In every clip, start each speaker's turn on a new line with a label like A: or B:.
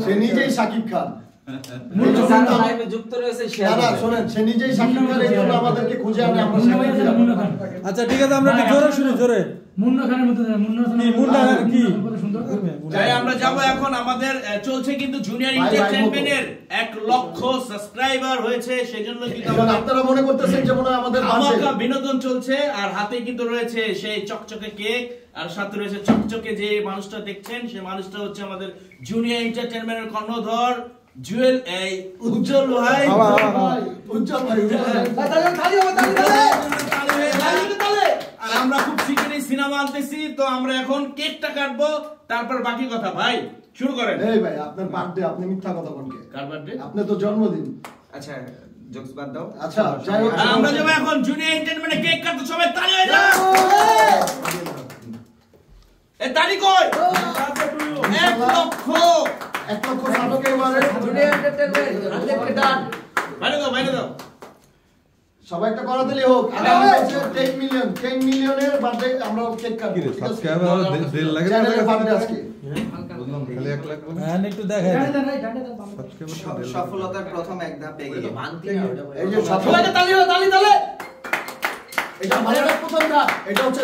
A: সে নিজেই শাকিব খান
B: আচ্ছা ঠিক আছে, আমরা জোরে শুনি, জোরে।
C: মুন্না খানের মতো
B: মুন্না কি
D: যাই আমরা যাব এখন। আমাদের চলছে কিন্তু জুনিয়র এন্টারটেইনমেন্টের 1 লক্ষ সাবস্ক্রাইবার হয়েছে, সেজন্য কিন্তু
A: আপনারা মনে করতেছেন যে মনে হয় আমাদের
D: ধামাকা বিনোদন চলছে। আর হাতে কিন্তু রয়েছে সেই চকচকে কেক, আর সাথে রয়েছে চকচকে যে মানুষটা দেখছেন, সেই মানুষটা হচ্ছে আমাদের জুনিয়র এন্টারটেইনমেন্টের কর্ণধর জুয়েল এই উজ্জ্বল ভাই।
A: উজ্জ্বল ভাই
D: আর আমরা খুব শীঘ্রই সিনেমা আনতেছি, তো আমরা এখন কেকটা কাটবো, তারপর বাকি কথা। ভাই শুরু করেন।
A: এই ভাই আপনার বার্থডে, আপনি মিথ্যা কথা বলকে।
D: কার বার্থডে?
A: আপনার তো জন্মদিন।
E: আচ্ছা জোকস বাদ দাও।
A: আচ্ছা যাই হোক,
D: আমরা যাব এখন জুনিয়র এন্টারটেইনমেন্টে কেক কাটতে, সবাই তালি হয়ে যাও। এই তালি কই? 1 লক্ষ সাবস্ক্রাইবার জুনিয়র এন্টারটেইনমেন্ট বাইরে দাও, বাইরে দাও।
A: সবাই একটা করা দিলে হোক। আগামী বছর 10 মিলিয়নের বার্থডে আমরা কেক কাটবো।
F: সাবস্ক্রাইবার 1.5 লাখ
A: চ্যানেলের বার্থডে আজকে।
F: বললাম খালি 1 লাখ বলে।
B: হ্যাঁ একটু দেখাই।
E: সফলতার প্রথম এক ধাপ এগিয়ে।
A: এই যে সবাইকে তালি দাও, তালি তালি। এটা ভালোটা প্রথম না, এটা হচ্ছে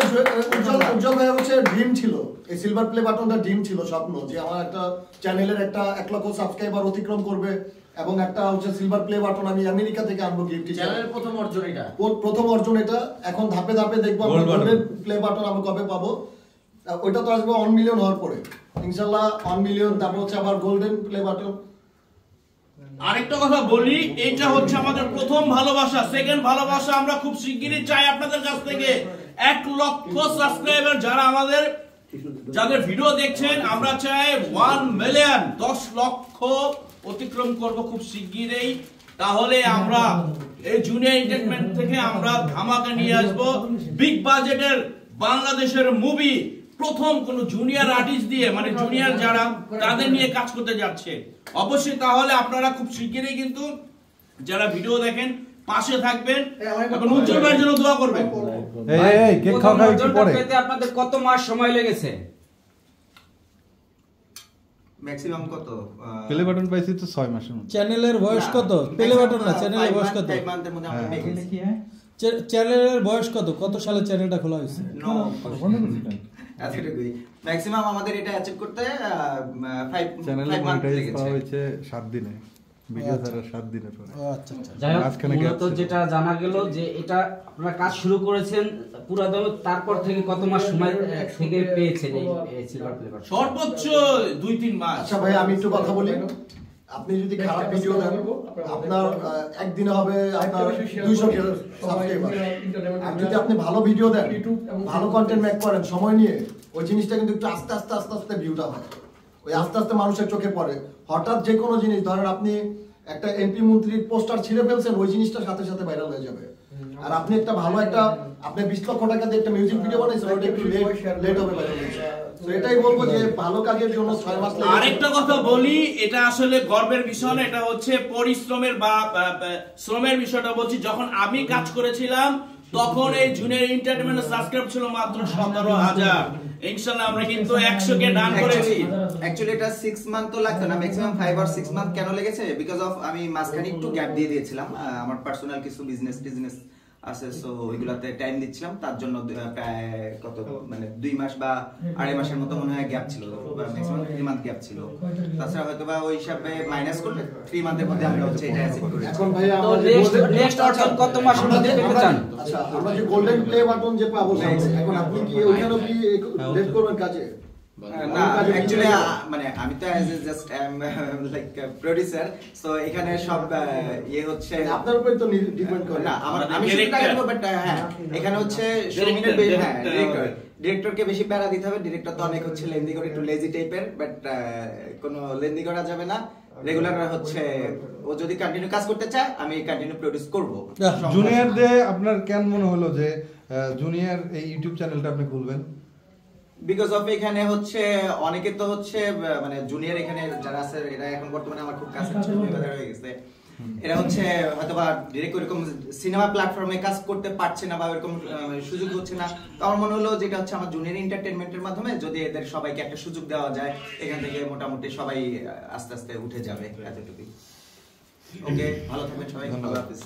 A: উজ্জ্বল ভাই হচ্ছে ড্রিম ছিল, এই সিলভার প্লে বাটনটা ড্রিম ছিল, স্বপ্ন যে আমার একটা চ্যানেলের একটা 1 লক্ষ সাবস্ক্রাইবার অতিক্রম করবে এবং একটা হচ্ছে সিলভার প্লে বাটন আমি আমেরিকা থেকে আনবো গিফট হিসেবে।
D: চ্যানেলের প্রথম অর্জন এটা,
A: প্রথম অর্জন এটা। এখন ধাপে ধাপে দেখবো গোল্ডেন প্লে বাটন আমরা কবে পাবো। ওইটা তো আসবে 1 মিলিয়ন হওয়ার পরে ইনশাআল্লাহ। 1 মিলিয়ন, তারপর হচ্ছে আবার গোল্ডেন প্লে বাটন।
D: আরেকটা কথা বলি, এটা হচ্ছে আমাদের প্রথম ভালোবাসা, সেকেন্ড ভালোবাসা আমরা খুব শিগগিরই চাই আপনাদের কাছ থেকে। 1 লক্ষ সাবস্ক্রাইবার যারা আমাদের যাদের ভিডিও দেখছেন, আমরা চাই 1 মিলিয়ন, 10 লক্ষ অতিক্রম করব খুব শিগগিরই। তাহলে আমরা এই জুনিয়র এন্টারটেইনমেন্ট থেকে আমরা ধামাকা নিয়ে আসব বিগ বাজেটের বাংলাদেশের মুভি, প্রথম কোন জুনিয়র আর্টিস্ট দিয়ে, মানে জুনিয়র যারা তাদের নিয়ে কাজ করতে যাচ্ছে অবশ্যই। তাহলে আপনারা খুব শিগগিরই কিন্তু যারা ভিডিও দেখেন পাশে থাকবেন এবং উজ্জ্বল ভাইয়ের জন্য দোয়া করবেন।
F: এই কেক খাওয়া একটু পরে।
G: আপনাদের কত মাস সময় লেগেছে?
E: ম্যাক্সিমাম কত?
F: প্লে বাটন পাইছি তো 6 মাসের মধ্যে।
B: চ্যানেলের বয়স কত? প্লে বাটন না, চ্যানেলের বয়স কত?
E: 5 মান্থের মধ্যে আমরা পেয়ে গেছি।
B: চ্যানেলের বয়স কত? কত সালে চ্যানেলটা খোলা হয়েছে?
E: এতটুকুই ম্যাক্সিমাম আমাদের এটা অ্যাচিভ করতে 5
F: চ্যানেলে
E: মান্থ
F: মনিটাইজ
E: লেগেছে।
F: করা হয়েছে 7 দিনে, ভিডিও ছাড়া 7 দিনের পরে।
B: আচ্ছা আচ্ছা।
G: যাই হোক, মূলত যেটা জানা গেল যে এটা আপনারা কাজ শুরু করেছেন পুরো দল, তারপর থেকে কত মাস সময় থেকে পেয়েছেন এই সিলভার প্লে বাটন?
D: সর্বোচ্চ 2-3 মাস।
A: আচ্ছা ভাই আমি একটু কথা বলি। আপনি যদি খারাপ ভিডিও দেন, আপনার একদিনে হবে আপনার 200 কে সাবস্ক্রাইবার। আর যদি আপনি ভালো ভিডিও দেন, ভালো কন্টেন্ট মেক করেন সময় নিয়ে, ওই জিনিসটা কিন্তু একটু আস্তে আস্তে আস্তে আস্তে ভিউটা হয়। ওই আস্তে আস্তে মানুষের চোখে পড়ে। হঠাৎ যে কোনো জিনিস, ধরেন আপনি একটা এমপি মন্ত্রীর পোস্টার ছিঁড়ে ফেলছেন, ওই জিনিসটা সাথে সাথে ভাইরাল হয়ে যাবে। আর আপনি একটা ভালো একটা, আপনি 20 লক্ষ টাকা দিয়ে একটা মিউজিক ভিডিও বানাইছেন, ওটা একটু লেট হবে ভাইরাল হয়েছে। তো এটাই বলবো যে ভালো কাজের জন্য 6 মাস লাগে।
D: আরেকটা কথা বলি, এটা আসলে গর্বের বিষয় না, এটা হচ্ছে পরিশ্রমের বা শ্রমের বিষয়টা বলছি। যখন আমি কাজ করেছিলাম তখন এই জুনিয়র এন্টারটেইনমেন্টের সাবস্ক্রাইব ছিল মাত্র 17,000। ইনশাআল্লাহ আমরা কিন্তু 100 কে ডান করেছি।
E: অ্যাকচুয়ালি এটা 6 মান্থ তো লাগতো না, ম্যাক্সিমাম 5 or 6 মান্থ কেন লেগেছে? বিকজ অফ আমি মাঝখানে একটু গ্যাপ দিয়ে দিয়েছিলাম, আমার পার্সোনাল কিছু বিজনেস আছে, সো ওইগুলাতে টাইম দিচ্ছিলাম। তার জন্য প্রায় কত মানে 2 মাস বা 2.5 মাসের মতো মনে হয় গ্যাপ ছিল, ম্যাক্সিমাম 3 মান্থ গ্যাপ ছিল। তাছাড়া হয়তো বা ওই হিসাবে মাইনাস করলে 3 মান্থের মধ্যে আমরা হচ্ছে এটা অ্যাচিভ করেছি।
A: এখন ভাই
G: তো নেক্সট অর্জন কত মাসের মধ্যে পেতে চান?
A: আচ্ছা আমরা যে গোল্ডেন প্লে বাটন যে পাবো, এখন আপনি কি ওইখানেও কি লেট করবেন কাজে?
E: না অ্যাকচুয়ালি মানে আমি তো as a just I am like producer, so এখানে সব ইয়ে হচ্ছে
A: আপনার উপর তো ডিপেন্ড করে
E: না। আমি শুধু দেব, বাট হ্যাঁ এখানে হচ্ছে শোমিনের ডিরেক্টরকে বেশি প্যারা দিতে হবে। ডিরেক্টর তো অনেক হচ্ছে লেন্দি করে, একটু লেজি টাইপের, বাট কোনো লেন্দি করা যাবে না। রেগুলার হচ্ছে ও যদি কন্টিনিউ কাজ করতে চায় আমি কন্টিনিউ প্রোডিউস করব।
F: জুনিয়রদের আপনার কেন মনে হলো যে জুনিয়র এই ইউটিউব চ্যানেলটা আপনি খুলবেন?
E: বিকজ অফ এখানে হচ্ছে অনেকে তো হচ্ছে মানে জুনিয়র এখানে যারা আছে এরা এখন বর্তমানে আমার খুব কাছে হয়ে গেছে। এরা হচ্ছে হয়তোবা ডিরেক্ট ওরকম সিনেমা প্ল্যাটফর্মে কাজ করতে পারছে না বা ওরকম সুযোগ হচ্ছে না। তো আমার মনে হলো যেটা হচ্ছে আমার জুনিয়র এন্টারটেইনমেন্টের মাধ্যমে যদি এদের সবাইকে একটা সুযোগ দেওয়া যায়, এখান থেকে মোটামুটি সবাই আস্তে আস্তে উঠে যাবে, এতটুকুই। ওকে, ভালো থাকবেন সবাই, আল্লাহ হাফেজ।